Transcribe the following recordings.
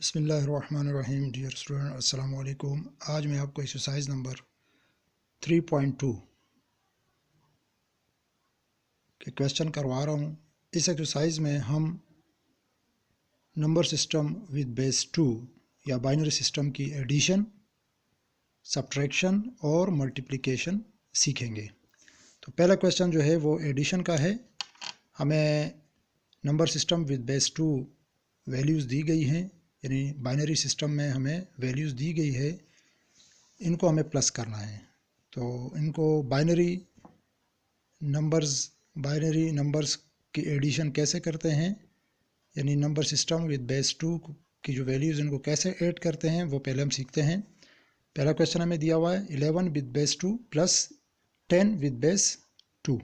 बिस्मिल्लाहिर्रहमानिर्रहीम। Dear student, अस्सलाम वालेकुम। आज मैं आपको एक्सरसाइज नंबर 3.2 के क्वेश्चन करवा रहा हूँ। इस एक्सरसाइज में हम नंबर सिस्टम विद बेस 2 या बाइनरी सिस्टम की एडिशन, सब्ट्रैक्शन और मल्टीप्लिकेशन सीखेंगे। तो पहला क्वेश्चन जो है वो एडिशन का है। हमें number system with base 2 values दी गई हैं, यानी बाइनरी सिस्टम में हमें वैल्यूज़ दी गई है, इनको हमें प्लस करना है। तो इनको बाइनरी नंबर्स की एडिशन कैसे करते हैं, यानी नंबर सिस्टम विद बेस 2 की जो वैल्यूज़ इनको कैसे ऐड करते हैं वो पहले हम सीखते हैं। पहला क्वेश्चन हमें दिया हुआ है 11 with base 2 plus 10 with base 2।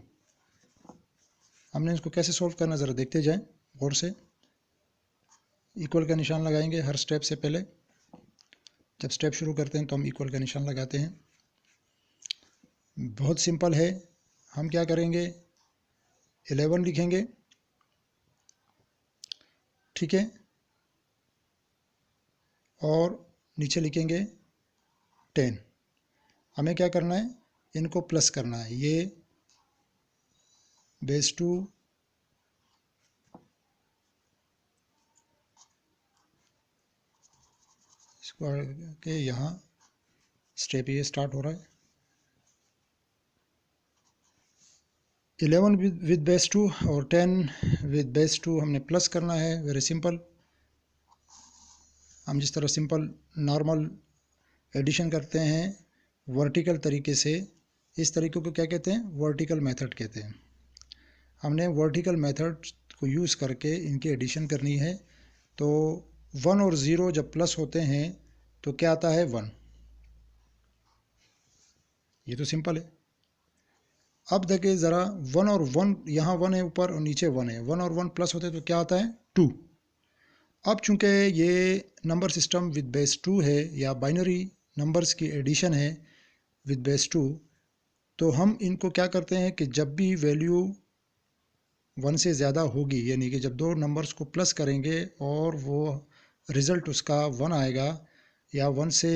हमने इसको कैसे सॉल्व करना ज़रा देखते जाएं गौर से। इक्वल का निशान लगाएंगे हर स्टेप से पहले। जब स्टेप शुरू करते हैं तो हम इक्वल का निशान लगाते हैं। बहुत सिंपल है। हम क्या करेंगे, 11 लिखेंगे, ठीक है, और नीचे लिखेंगे 10। हमें क्या करना है, इनको प्लस करना है। ये बेस 2 इसको के यहाँ स्टेप ये स्टार्ट हो रहा है। 11 विद बेस 2 और 10 विद बेस 2 हमने प्लस करना है। Very simple. हम जिस तरह सिंपल नॉर्मल एडिशन करते हैं वर्टिकल तरीके से, इस तरीके को क्या कहते हैं, वर्टिकल मेथड कहते हैं। हमने वर्टिकल मेथड को यूज़ करके इनकी एडिशन करनी है। तो 1 और 0 जब प्लस होते हैं तो क्या आता है, 1। ये तो सिंपल है। अब देखिए ज़रा, 1 और 1, यहाँ 1 है ऊपर और नीचे 1 है। 1 और 1 प्लस होते हैं तो क्या आता है, 2। अब चूंकि ये नंबर सिस्टम विद बेस 2 है या बाइनरी नंबर्स की एडिशन है विद बेस 2, तो हम इनको क्या करते हैं कि जब भी वैल्यू 1 से ज़्यादा होगी, यानी कि जब दो नंबर्स को प्लस करेंगे और वो रिज़ल्ट उसका 1 आएगा, या 1 से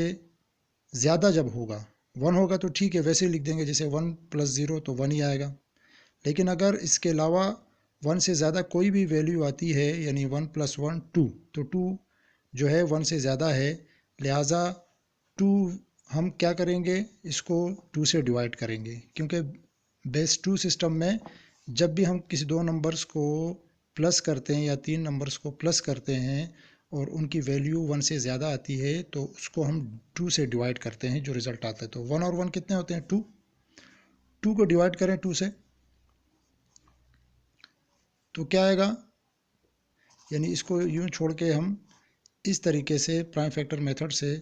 ज़्यादा जब होगा, 1 होगा तो ठीक है, वैसे ही लिख देंगे जैसे 1 + 0 तो 1 ही आएगा। लेकिन अगर इसके अलावा 1 से ज़्यादा कोई भी वैल्यू आती है, यानी 1 + 1 2, तो 2 जो है 1 से ज़्यादा है, लिहाजा 2 हम क्या करेंगे, इसको 2 से डिवाइड करेंगे। क्योंकि बेस 2 सिस्टम में जब भी हम किसी दो नंबर्स को प्लस करते हैं या तीन नंबर्स को प्लस करते हैं और उनकी वैल्यू 1 से ज़्यादा आती है तो उसको हम 2 से डिवाइड करते हैं, जो रिज़ल्ट आता है। तो 1 और 1 कितने होते हैं, 2 को डिवाइड करें 2 से तो क्या आएगा, यानी इसको यूँ छोड़ के हम इस तरीके से प्राइम फैक्टर मेथड से,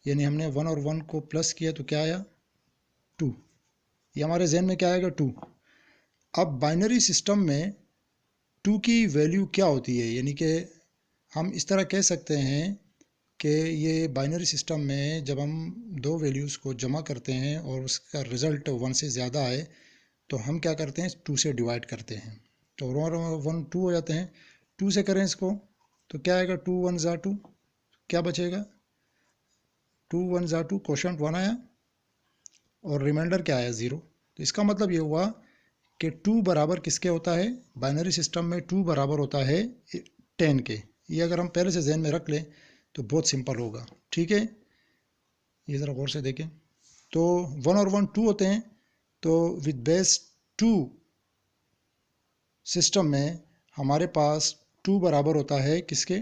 यानी हमने 1 और 1 को प्लस किया तो क्या आया, 2। ये हमारे जहन में क्या आएगा, 2। अब बाइनरी सिस्टम में 2 की वैल्यू क्या होती है, यानी कि हम इस तरह कह सकते हैं कि ये बाइनरी सिस्टम में जब हम दो वैल्यूज़ को जमा करते हैं और उसका रिज़ल्ट 1 से ज़्यादा आए तो हम क्या करते हैं, 2 से डिवाइड करते हैं। तो 1 2 हो जाते हैं। 2 से करें इसको तो क्या आएगा, 2 1 ज़ा 2, क्या बचेगा, 2 1 ज़ा 2, क्वोशंट 1 आया और रिमाइंडर क्या आया, 0। तो इसका मतलब ये हुआ कि 2 बराबर किसके होता है, बाइनरी सिस्टम में 2 बराबर होता है 10 के। ये अगर हम पहले से जहन में रख लें तो बहुत सिंपल होगा, ठीक है। ये ज़रा गौर से देखें। तो 1 और 1 2 होते हैं। तो विद बेस 2 सिस्टम में हमारे पास 2 बराबर होता है किसके,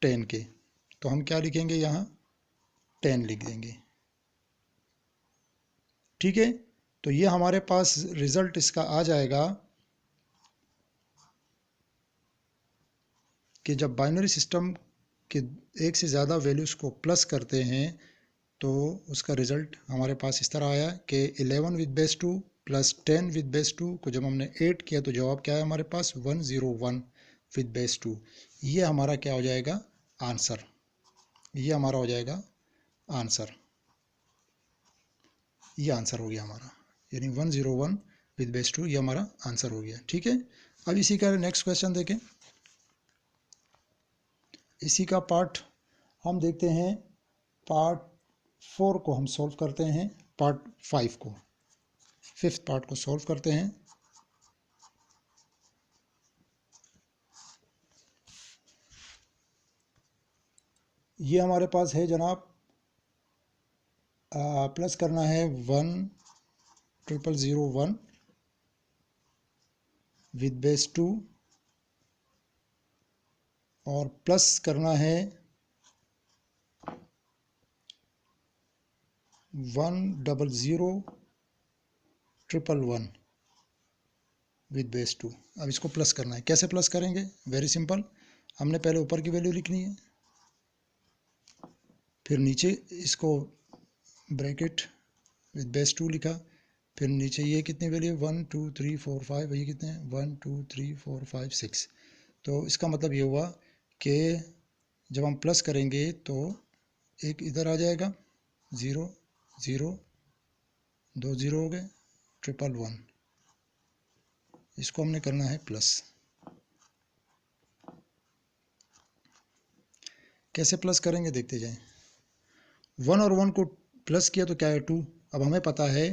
10 के। तो हम क्या लिखेंगे, यहाँ 10 लिख देंगे, ठीक है। तो ये हमारे पास रिज़ल्ट इसका आ जाएगा कि जब बाइनरी सिस्टम के एक से ज़्यादा वैल्यूज़ को प्लस करते हैं तो उसका रिज़ल्ट हमारे पास इस तरह आया कि 11 with base 2 plus 10 with base 2 को जब हमने ऐड किया तो जवाब क्या है हमारे पास, 101 विद बेस 2। ये हमारा क्या हो जाएगा, आंसर। ये हमारा हो जाएगा आंसर। ये आंसर हो गया हमारा, यानी 101 विद बेस 2, ये हमारा आंसर हो गया, ठीक है। अब इसी का नेक्स्ट क्वेश्चन देखें। इसी का पार्ट हम देखते हैं पार्ट 4 को हम सॉल्व करते हैं, पार्ट 5 को, 5th पार्ट को सॉल्व करते हैं। ये हमारे पास है जनाब, प्लस करना है 10001 विद बेस 2 और प्लस करना है 10011 विद बेस 2। अब इसको प्लस करना है। कैसे प्लस करेंगे? वेरी सिंपल, हमने पहले ऊपर की वैल्यू लिखनी है, फिर नीचे इसको ब्रैकेट विद बेस 2 लिखा, फिर नीचे ये कितनी वैल्यू 1 2 3 4 5, ये कितने हैं 1 2 3 4 5 6। तो इसका मतलब ये हुआ कि जब हम प्लस करेंगे तो एक इधर आ जाएगा, 0 0 2 0 हो गए, 111, इसको हमने करना है प्लस। कैसे प्लस करेंगे देखते जाएं। 1 और 1 को प्लस किया तो क्या है 2। अब हमें पता है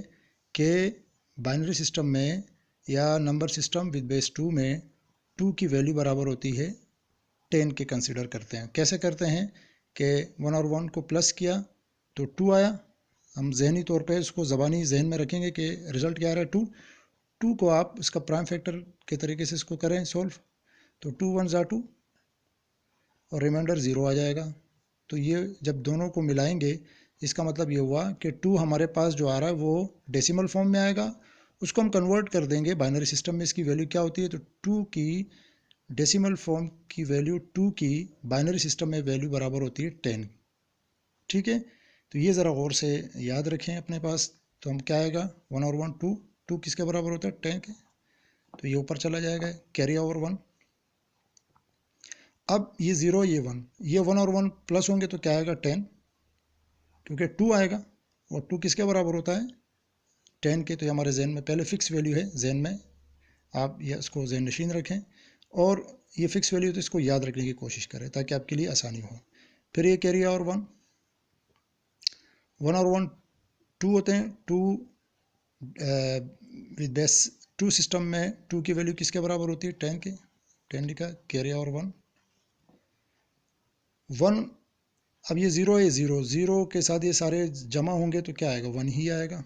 कि बाइनरी सिस्टम में या नंबर सिस्टम विद बेस 2 में 2 की वैल्यू बराबर होती है 10 के कंसिडर करते हैं। कैसे करते हैं कि 1 और 1 को प्लस किया तो 2 आया, हम जहनी तौर पे उसको ज़बानी जहन में रखेंगे कि रिज़ल्ट क्या आ रहा है 2। 2 को आप इसका प्राइम फैक्टर के तरीके से इसको करें सॉल्व, तो 2 1 ज़ा 2 और रिमाइंडर 0 आ जाएगा। तो ये जब दोनों को मिलाएंगे इसका मतलब ये हुआ कि 2 हमारे पास जो आ रहा है वो डेसिमल फॉर्म में आएगा, उसको हम कन्वर्ट कर देंगे बाइनरी सिस्टम में। इसकी वैल्यू क्या होती है, तो 2 की डेसिमल फॉर्म की वैल्यू 2 की बाइनरी सिस्टम में वैल्यू बराबर होती है 10। ठीक है, तो ये ज़रा गौर से याद रखें अपने पास। तो हम क्या आएगा 1 और 1 2, 2 किसके बराबर होता है 10 के, तो ये ऊपर चला जाएगा, कैरी ओवर 1। अब ये 0 ये 1, ये 1 और 1 प्लस होंगे तो क्या आएगा 10, क्योंकि 2 आएगा और 2 किसके बराबर होता है 10 के। तो ये हमारे जहन में पहले फिक्स वैल्यू है, जहन में आप ये इसको जहन नशीन रखें और ये फिक्स वैल्यू तो इसको याद रखने की कोशिश करें ताकि आपके लिए आसानी हो। फिर ये कैरी और 1 और 1 2 होते हैं, 2 विद बेस 2 सिस्टम में 2 की वैल्यू किसके बराबर होती है 10 के, 10 लिखा, कैरी और 1 1। अब ये 0 है, 0 0 के साथ ये सारे जमा होंगे तो क्या आएगा 1 ही आएगा।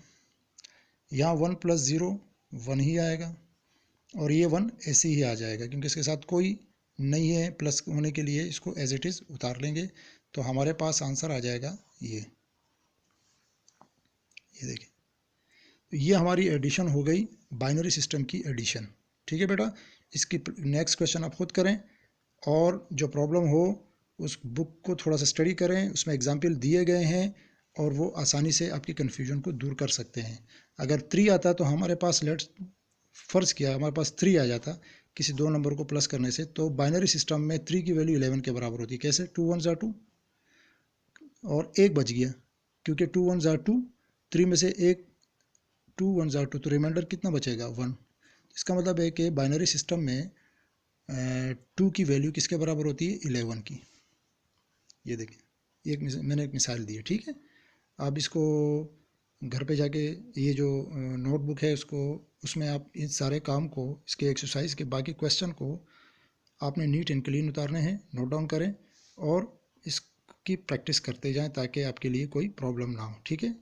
यहाँ 1 + 0 1 ही आएगा और ये 1 ऐसे ही आ जाएगा क्योंकि इसके साथ कोई नहीं है प्लस होने के लिए, इसको एज इट इज़ उतार लेंगे तो हमारे पास आंसर आ जाएगा ये देखिए। तो ये हमारी एडिशन हो गई, बाइनरी सिस्टम की एडिशन। ठीक है बेटा, इसकी नेक्स्ट क्वेश्चन आप खुद करें और जो प्रॉब्लम हो उस बुक को थोड़ा सा स्टडी करें, उसमें एग्जाम्पल दिए गए हैं और वो आसानी से आपकी कन्फ्यूजन को दूर कर सकते हैं। अगर 3 आता तो हमारे पास लेट्स फ़र्ज़ किया हमारे पास 3 आ जाता किसी 2 नंबर को प्लस करने से, तो बाइनरी सिस्टम में 3 की वैल्यू 11 के बराबर होती है। कैसे 2 1 ज़ा 2 और 1 बच गया क्योंकि 2 1 ज़ा 2, 3 में से 1 2 1 ज़ा 2 तो रिमाइंडर कितना बचेगा 1। इसका मतलब है कि बाइनरी सिस्टम में 2 की वैल्यू किसके बराबर होती है 11 की। ये देखिए मैंने एक मिसाल दी है। ठीक है, आप इसको घर पे जाके ये जो नोटबुक है उसमें आप इन सारे काम को, इसके एक्सरसाइज के बाकी क्वेश्चन को आपने नीट एंड क्लीन उतारने हैं, नोट डाउन करें और इसकी प्रैक्टिस करते जाएं ताकि आपके लिए कोई प्रॉब्लम ना हो। ठीक है।